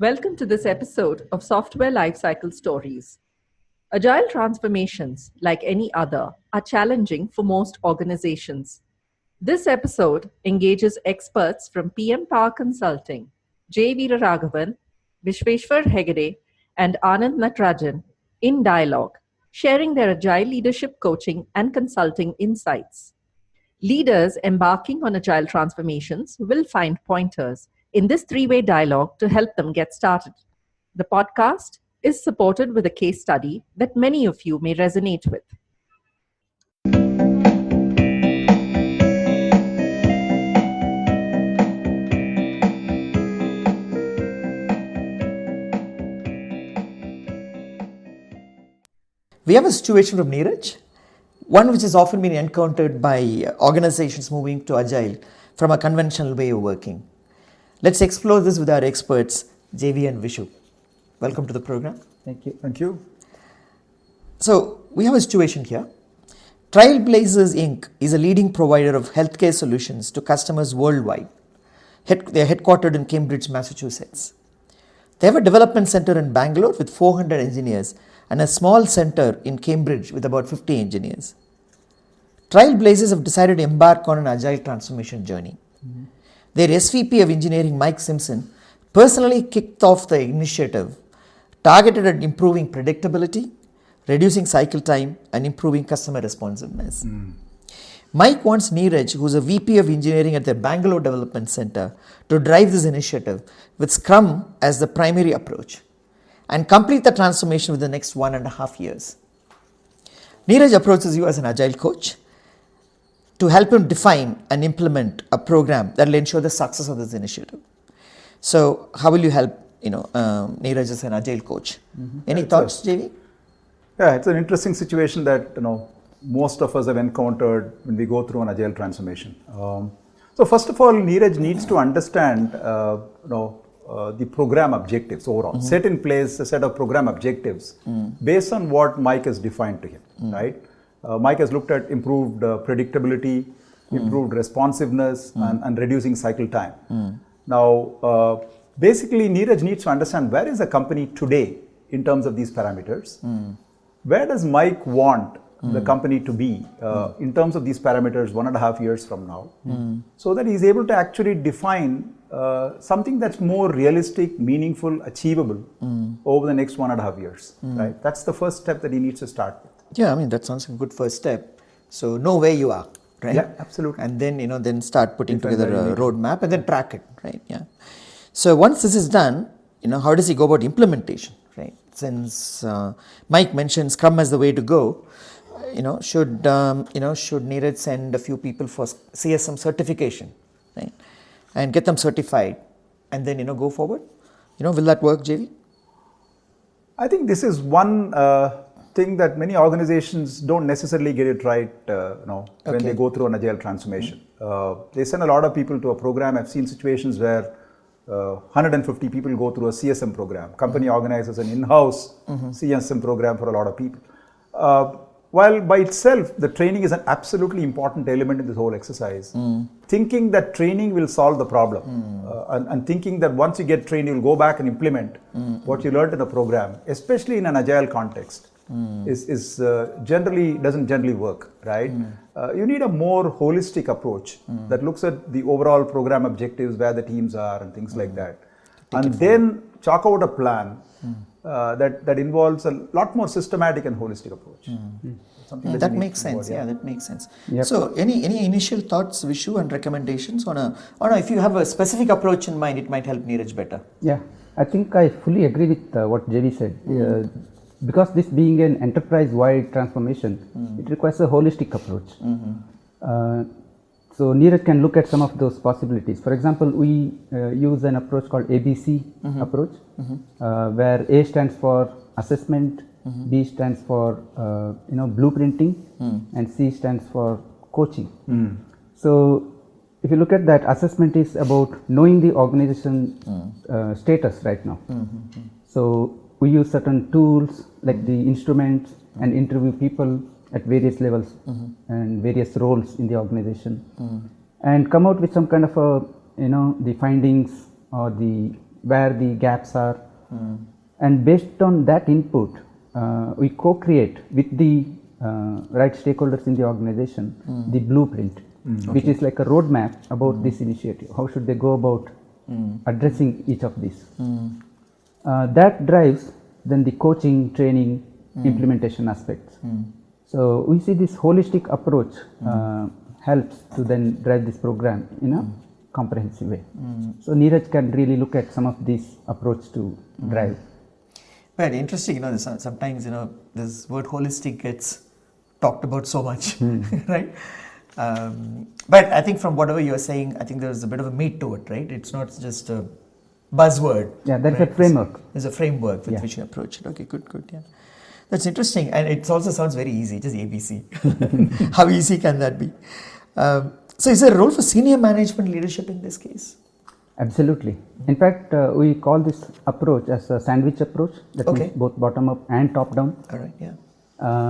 Welcome to this episode of Software Lifecycle Stories. Agile transformations, like any other, are challenging for most organizations. This episode engages experts from PM Power Consulting, J. Veeraraaghavan, Vishveshwar Hegde, and Anand Natarajan in dialogue, sharing their Agile leadership coaching and consulting insights. Leaders embarking on agile transformations will find pointers in this three-way dialogue to help them get started. The podcast is supported with a case study that many of you may resonate with. We have a situation from Neeraj, one which has often been encountered by organizations moving to Agile from a conventional way of working. Let's explore this with our experts, JV and Vishu. Welcome to the program. Thank you. Thank you. So, we have a situation here. Trailblazers Inc. is a leading provider of healthcare solutions to customers worldwide. They are headquartered in Cambridge, Massachusetts. They have a development center in Bangalore with 400 engineers and a small center in Cambridge with about 50 engineers. Trailblazers have decided to embark on an agile transformation journey. Their SVP of Engineering, Mike Simpson, personally kicked off the initiative targeted at improving predictability, reducing cycle time, and improving customer responsiveness. Mike wants Neeraj, who is a VP of Engineering at their Bangalore Development Center, to drive this initiative with Scrum as the primary approach and complete the transformation within the next 1.5 years. Neeraj approaches you as an Agile coach to help him define and implement a program that will ensure the success of this initiative. So, how will you help Neeraj as an Agile coach? Any thoughts, JV? Yeah, it's an interesting situation that most of us have encountered when we go through an Agile transformation. So first of all, Neeraj needs to understand the program objectives overall. Set in place a set of program objectives based on what Mike has defined to him, right? Mike has looked at improved predictability, improved responsiveness, and reducing cycle time. Now, basically, Neeraj needs to understand where is the company today in terms of these parameters. Where does Mike want the company to be in terms of these parameters 1.5 years from now, so that he's able to actually define something that's more realistic, meaningful, achievable over the next 1.5 years. Right? That's the first step that he needs to start with. Yeah, I mean, that sounds like a good first step. So, know where you are, right? Yeah, absolutely. And then, then start putting together a roadmap and then track it, right? Yeah. So, once this is done, how does he go about implementation, right? Since Mike mentioned Scrum as the way to go, should Neeraj send a few people for CSM certification, right? And get them certified and then, go forward? Will that work, JV? I think this is one thing that many organizations don't necessarily get it right, when they go through an Agile transformation. They send a lot of people to a program. I've seen situations where 150 people go through a CSM program. Company organizes an in-house CSM program for a lot of people. While by itself, the training is an absolutely important element in this whole exercise. Thinking that training will solve the problem and thinking that once you get trained, you'll go back and implement what you learned in a program, especially in an Agile context, doesn't generally work, right? You need a more holistic approach that looks at the overall program objectives, where the teams are and things like that. And then chalk out a plan that involves a lot more systematic and holistic approach. That makes sense. Yeah, that makes sense. Yep. So, any initial thoughts, Vishu, and recommendations on if you have a specific approach in mind, it might help Neeraj better. Yeah, I think I fully agree with what JV said. Because this being an enterprise-wide transformation, it requires a holistic approach. So Neeraj can look at some of those possibilities. For example, we use an approach called ABC approach, where A stands for assessment, B stands for blueprinting, and C stands for coaching. So if you look at that, assessment is about knowing the organization status right now. So we use certain tools like the instruments and interview people at various levels and various roles in the organization, and come out with some kind of a the findings or the where the gaps are, and based on that input, we co-create with the right stakeholders in the organization the blueprint, which is like a roadmap about this initiative. How should they go about addressing each of these? That drives then the coaching, training, implementation aspects. So we see this holistic approach helps to then drive this program in a comprehensive way. So Neeraj can really look at some of these approach to drive. But interesting, sometimes, this word holistic gets talked about so much, right? But I think from whatever you're saying, I think there's a bit of a meat to it, right? It's not just a buzzword. Yeah, that's right? a framework. There's a framework with which you approach it. Okay, good, yeah. That's interesting. And it also sounds very easy, just ABC. How easy can that be? So is there a role for senior management leadership in this case? Absolutely. In fact, we call this approach as a sandwich approach. That means both bottom up and top down. All right, yeah.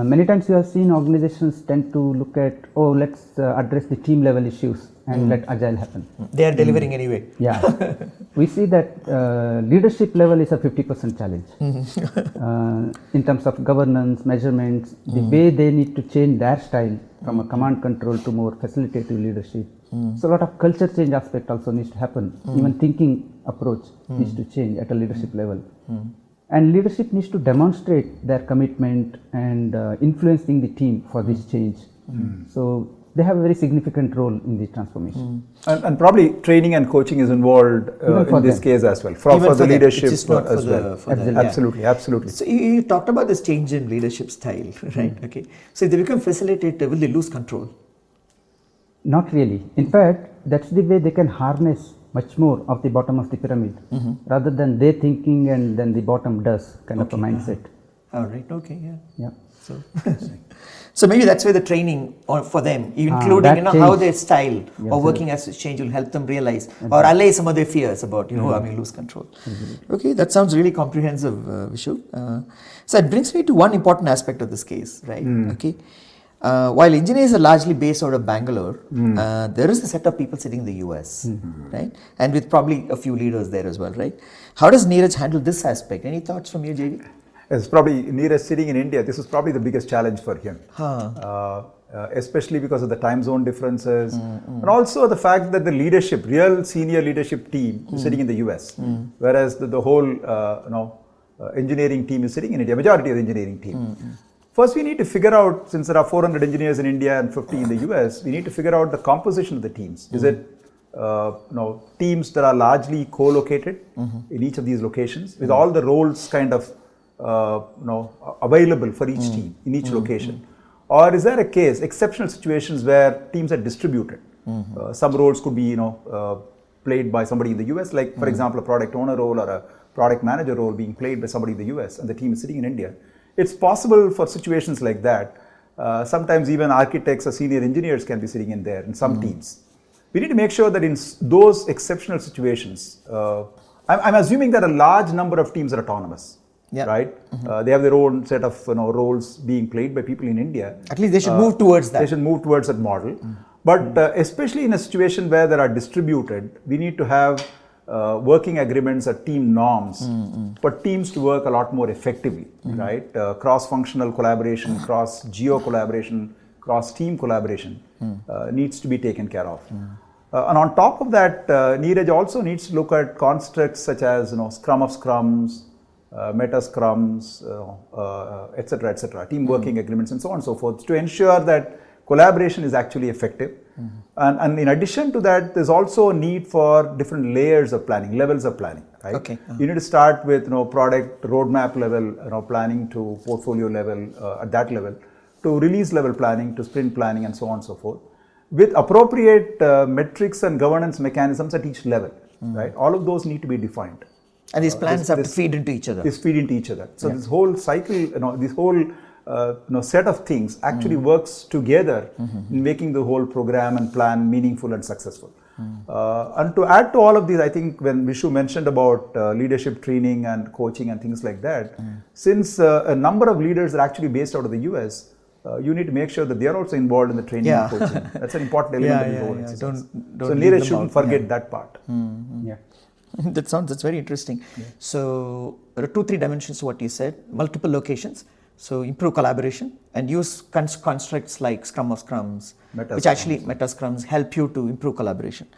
Many times you have seen organizations tend to look at, let's address the team level issues and let Agile happen. They are delivering anyway. Yeah. We see that leadership level is a 50% challenge. In terms of governance, measurements, the way they need to change their style from a command control to more facilitative leadership. So a lot of culture change aspect also needs to happen. Even thinking approach needs to change at a leadership level. And leadership needs to demonstrate their commitment and influencing the team for this change. So they have a very significant role in the transformation. And probably training and coaching is involved in this case as well, for the leadership as well. Absolutely. So you talked about this change in leadership style, right? Okay. So if they become facilitator, will they lose control? Not really. In fact, that's the way they can harness much more of the bottom of the pyramid, rather than they thinking and then the bottom does kind of a mindset. All right. Okay. Yeah. So maybe that's where the training for them, including how their style of working as a change will help them realize or allay some of their fears about I may lose control. Okay, that sounds really comprehensive, Vishu. So it brings me to one important aspect of this case, right? Okay. While engineers are largely based out of Bangalore, there is a set of people sitting in the US, right? And with probably a few leaders there as well, right? How does Neeraj handle this aspect? Any thoughts from you, JV? It's probably Neeraj sitting in India. This is probably the biggest challenge for him, especially because of the time zone differences, and also the fact that the leadership, real senior leadership team, is sitting in the US, whereas the whole engineering team is sitting in India. Majority of the engineering team. First, we need to figure out, since there are 400 engineers in India and 50 in the US, we need to figure out the composition of the teams. Is it teams that are largely co-located in each of these locations, with all the roles kind of available for each team in each location? Or is there a case, exceptional situations where teams are distributed? Some roles could be played by somebody in the US, like for example a product owner role or a product manager role being played by somebody in the US and the team is sitting in India. It's possible for situations like that. Sometimes even architects or senior engineers can be sitting in there in some teams. We need to make sure that in those exceptional situations, I'm assuming that a large number of teams are autonomous, right? They have their own set of roles being played by people in India. At least they should move towards that. They should move towards that model. But especially in a situation where they are distributed, we need to have working agreements or team norms for teams to work a lot more effectively, right? Cross-functional collaboration, cross-geo collaboration, cross-team collaboration needs to be taken care of. And on top of that, Neeraj also needs to look at constructs such as Scrum of Scrums, Meta Scrums, etc., team working agreements, and so on and so forth, to ensure that collaboration is actually effective. And in addition to that, there's also a need for different layers of planning, levels of planning, right? Okay. You need to start with product roadmap level planning, to portfolio level, at that level, to release level planning, to sprint planning, and so on and so forth, with appropriate metrics and governance mechanisms at each level, right? All of those need to be defined. And these plans have to feed into each other. So this whole cycle, this whole set of things actually works together in making the whole program and plan meaningful and successful. And to add to all of these, I think when Vishu mentioned about leadership training and coaching and things like that, since a number of leaders are actually based out of the US, you need to make sure that they are also involved in the training and coaching. That's an important element of the whole exercise. So Neeraj shouldn't forget that part. That's very interesting. Yeah. So there are 2-3 dimensions to what you said. Multiple locations. So improve collaboration and use constructs like Scrum of Scrums, which actually meta Scrums help you to improve collaboration.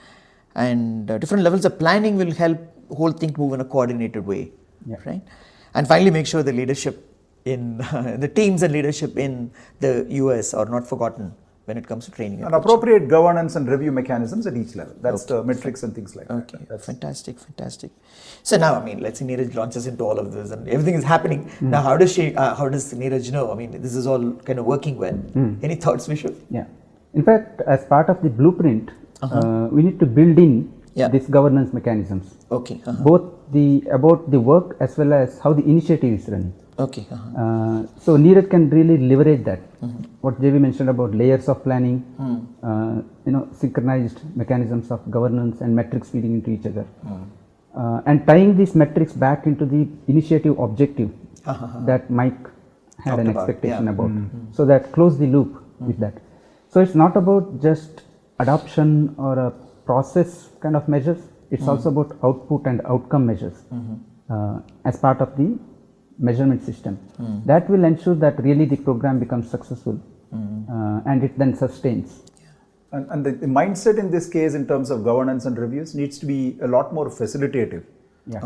And different levels of planning will help the whole thing move in a coordinated way, right? And finally, make sure the leadership in the teams and leadership in the US are not forgotten when it comes to training. And appropriate governance and review mechanisms at each level. That's the metrics and things like that. Okay, fantastic. So now, I mean, let's say Neeraj launches into all of this and everything is happening. Now, how does Neeraj know? I mean, this is all kind of working well. Any thoughts, Vishwa? Yeah. In fact, as part of the blueprint, we need to build in these governance mechanisms. Okay. Both about the work as well as how the initiative is run. Okay. So Neeraj can really leverage that. What JV mentioned about layers of planning, synchronized mechanisms of governance and metrics feeding into each other, and tying these metrics back into the initiative objective that Mike had an expectation about. So that close the loop with that. So it's not about just adoption or a process kind of measures. It's also about output and outcome measures as part of the measurement system. That will ensure that really the program becomes successful and it then sustains. And the mindset in this case in terms of governance and reviews needs to be a lot more facilitative.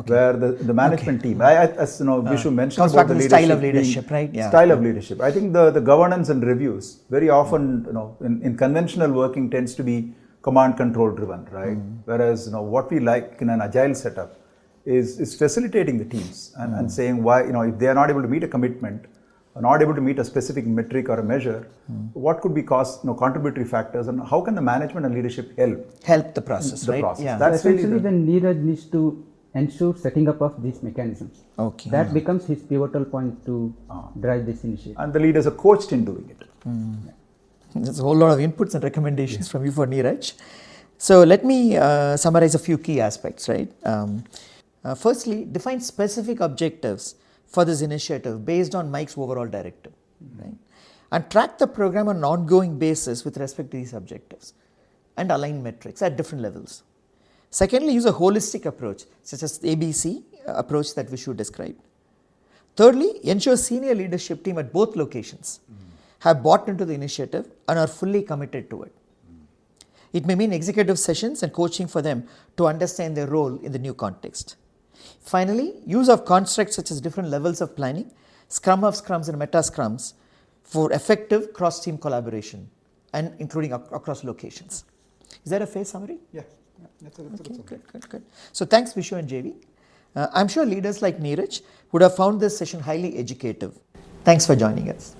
Where the management team, as Vishu mentioned about the style of leadership, right? Style of leadership. I think the governance and reviews very often, in conventional working tends to be command control driven, right? Whereas what we like in an agile setup is facilitating the teams and saying why, if they are not able to meet a commitment, or not able to meet a specific metric or a measure, what could be contributory factors, and how can the management and leadership help the process, right? Process. That's essentially then Neeraj needs to ensure setting up of these mechanisms. Okay. That becomes his pivotal point to drive this initiative. And the leaders are coached in doing it. There's a whole lot of inputs and recommendations from you for Neeraj. So let me summarize a few key aspects, right? Firstly, define specific objectives for this initiative based on Mike's overall directive, right? And track the program on an ongoing basis with respect to these objectives and align metrics at different levels. Secondly, use a holistic approach such as the ABC approach that Vishu described. Thirdly, ensure senior leadership team at both locations have bought into the initiative and are fully committed to it. It may mean executive sessions and coaching for them to understand their role in the new context. Finally, use of constructs such as different levels of planning, Scrum of Scrums and Meta Scrums for effective cross-team collaboration and including across locations. Is that a fair summary? Yeah. That's a good. So thanks Vishu and JV. I'm sure leaders like Neeraj would have found this session highly educative. Thanks for joining us.